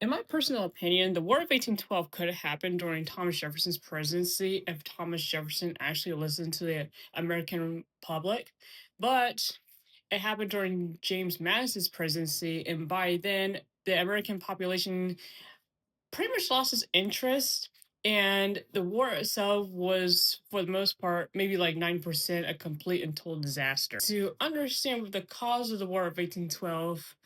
In my personal opinion, the War of 1812 could have happened during Thomas Jefferson's presidency if Thomas Jefferson actually listened to the American public. But it happened during James Madison's presidency, and by then, the American population pretty much lost its interest. And the war itself was, for the most part, maybe like 9% a complete and total disaster. To understand the cause of the War of 1812,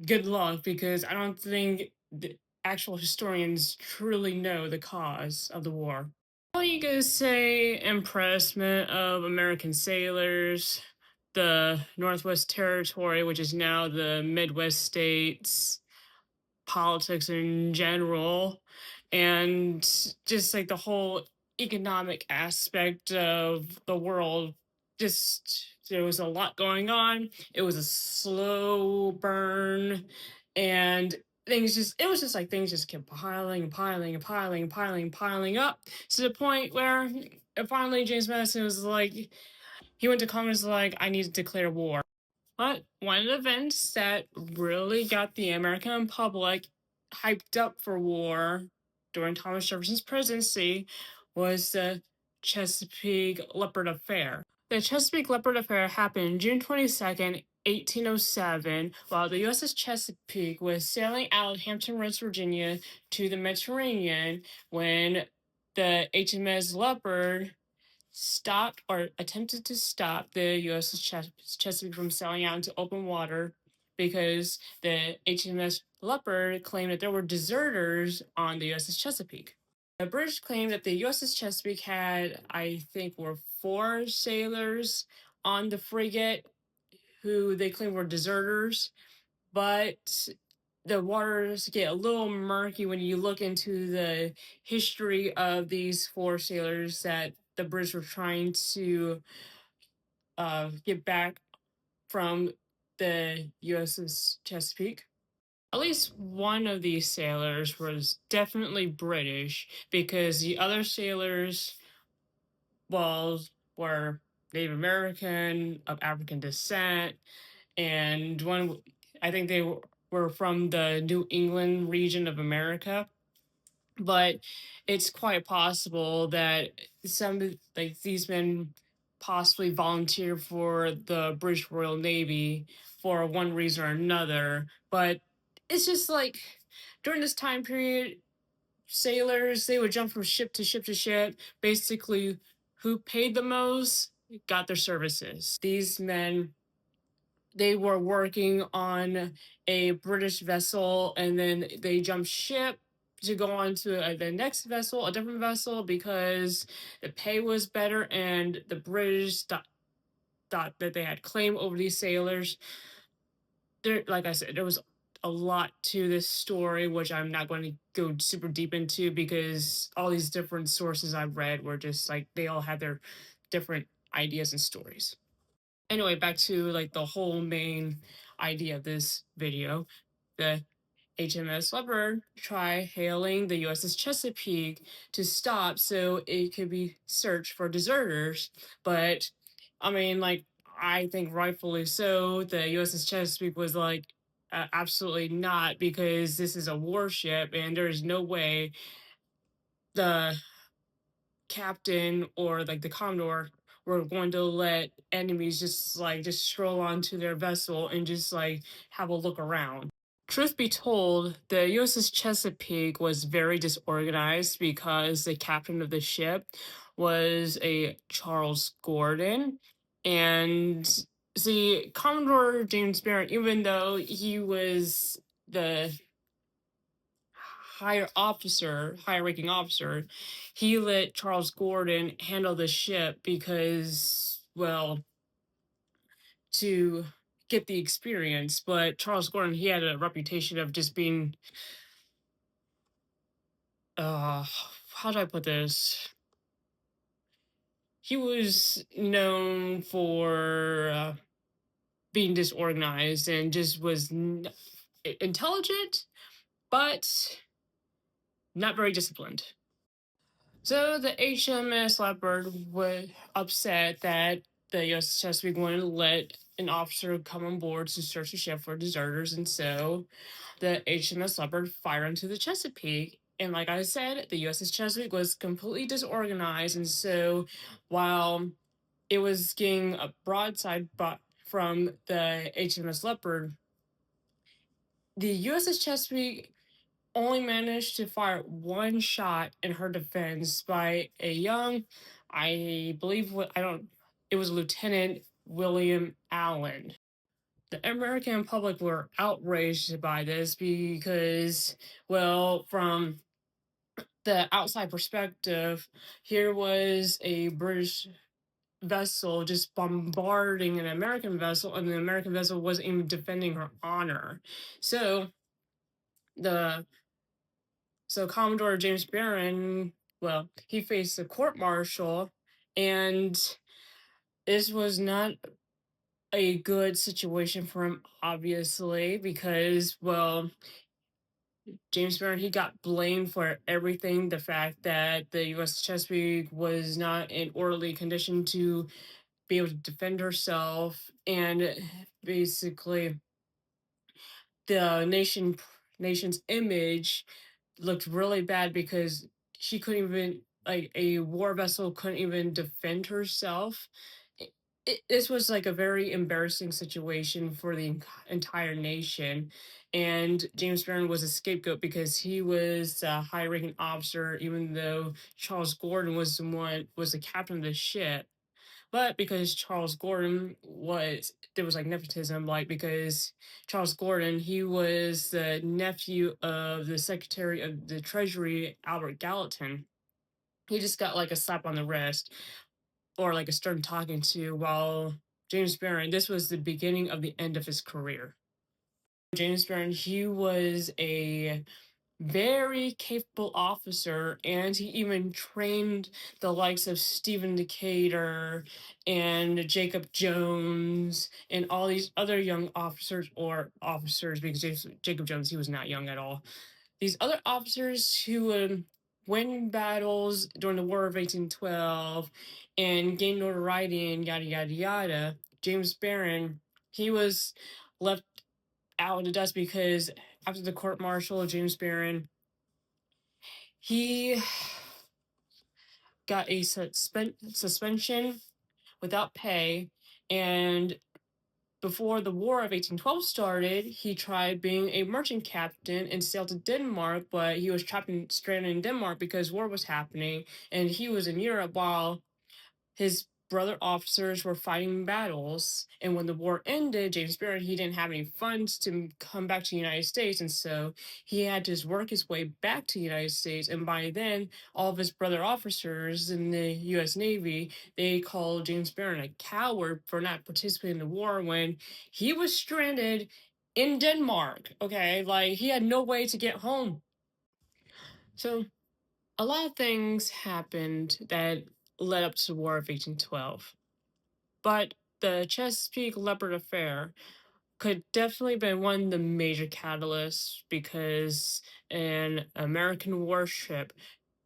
good luck because I don't think the actual historians truly know the cause of the war. All you guys say impressment of American sailors, the Northwest Territory, which is now the Midwest states, politics in general, and just like the whole economic aspect of the world. Just there was a lot going on. It was a slow burn, and it was just like things just kept piling and piling and piling and piling and piling up to the point where finally James Madison was like, he went to Congress like, I need to declare war. But one of the events that really got the American public hyped up for war during Thomas Jefferson's presidency was the Chesapeake Leopard Affair. The Chesapeake Leopard Affair happened June 22nd, 1807, while the USS Chesapeake was sailing out of Hampton Roads, Virginia to the Mediterranean when the HMS Leopard stopped or attempted to stop the USS Chesapeake from sailing out into open water because the HMS Leopard claimed that there were deserters on the USS Chesapeake. The British claimed that the USS Chesapeake had, I think, were four sailors on the frigate who they claimed were deserters, but the waters get a little murky when you look into the history of these four sailors that the British were trying to get back from the USS Chesapeake. At least one of these sailors was definitely British because the other sailors, well, were Native American, of African descent, and one, I think they were from the New England region of America. But it's quite possible that like these men possibly volunteered for the British Royal Navy for one reason or another. But it's just like during this time period, sailors, they would jump from ship to ship to ship. Basically, who paid the most got their services. These men, they were working on a British vessel and then they jumped ship to go on to the next vessel, a different vessel, because the pay was better and the British thought that they had claim over these sailors. There, like I said, there was a lot to this story, which I'm not going to go super deep into because all these different sources I've read were just like they all had their different ideas and stories. Anyway, back to like the whole main idea of this video. The HMS Leopard tried hailing the USS Chesapeake to stop so it could be searched for deserters. But I mean, like, I think rightfully so, the USS Chesapeake was like, absolutely not, because this is a warship and there is no way the captain or like the commodore were going to let enemies just stroll onto their vessel and just like have a look around. Truth be told, the USS Chesapeake was very disorganized because the captain of the ship was a Charles Gordon. And see, Commodore James Barron, even though he was the higher ranking officer, he let Charles Gordon handle the ship because, well, to get the experience. But Charles Gordon, he had a reputation of just being, uh, how do I put this? He was known for being disorganized and just was intelligent, but not very disciplined. So the HMS Leopard was upset that the U.S. Chesapeake wanted to let an officer come on board to search the ship for deserters, and so the HMS Leopard fired into the Chesapeake. And like I said, the USS Chesapeake was completely disorganized. And so while it was getting a broadside from the HMS Leopard, the USS Chesapeake only managed to fire one shot in her defense by a young, I believe, it was Lieutenant William Allen. The American public were outraged by this because, well, from the outside perspective, here was a British vessel just bombarding an American vessel, and the American vessel wasn't even defending her honor. So the Commodore James Barron, well, he faced a court martial, and this was not a good situation for him, obviously, because, well, James Barron, he got blamed for everything. The fact that the U.S. Chesapeake was not in orderly condition to be able to defend herself, and basically the nation's image looked really bad because she couldn't even, like, a war vessel couldn't even defend herself. This was like a very embarrassing situation for the entire nation, and James Barron was a scapegoat because he was a high-ranking officer, even though Charles Gordon was the captain of the ship. But because Charles Gordon there was like nepotism, like, because Charles Gordon, he was the nephew of the Secretary of the Treasury, Albert Gallatin. He just got like a slap on the wrist or like a stern talking to, while James Barron, this was the beginning of the end of his career. James Barron, he was a very capable officer, and he even trained the likes of Stephen Decatur and Jacob Jones and all these other young officers, because Jacob Jones, he was not young at all. These other officers who would win battles during the War of 1812 and gain notoriety and yada yada yada. James Barron, he was left out in the dust because after the court martial, James Barron, he got a suspension without pay, and before the War of 1812 started, he tried being a merchant captain and sailed to Denmark, but he was trapped and stranded in Denmark because war was happening, and he was in Europe while his brother officers were fighting battles. And when the war ended, James Barron, he didn't have any funds to come back to the United States, and so he had to just work his way back to the United States. And by then, all of his brother officers in the U.S. Navy, they called James Barron a coward for not participating in the war when he was stranded in Denmark. Okay, like, he had no way to get home. So a lot of things happened that led up to the War of 1812. But the Chesapeake Leopard Affair could definitely be one of the major catalysts because an American warship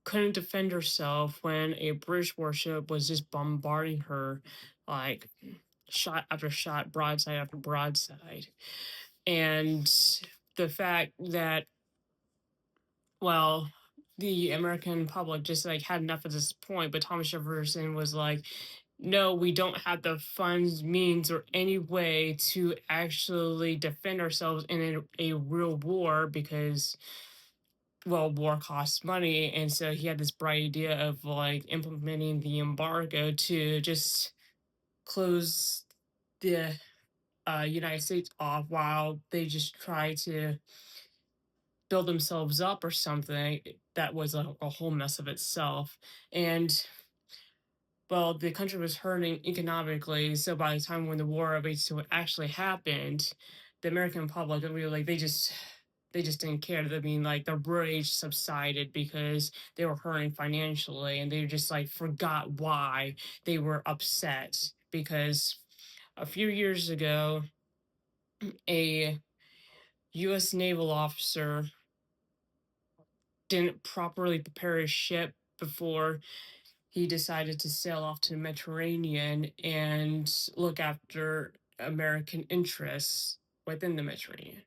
couldn't defend herself when a British warship was just bombarding her, like, shot after shot, broadside after broadside. And the fact that, well, the American public just like had enough at this point, but Thomas Jefferson was like, no, we don't have the funds, means, or any way to actually defend ourselves in a real war because, well, war costs money. And so he had this bright idea of like implementing the embargo to just close the United States off while they just try to build themselves up or something. That was a whole mess of itself. And, well, the country was hurting economically, so by the time when the War of 1812 actually happened, the American public, they just didn't care. I mean, like, the rage subsided because they were hurting financially, and they just like forgot why they were upset. Because a few years ago, a U.S. naval officer didn't properly prepare his ship before he decided to sail off to the Mediterranean and look after American interests within the Mediterranean.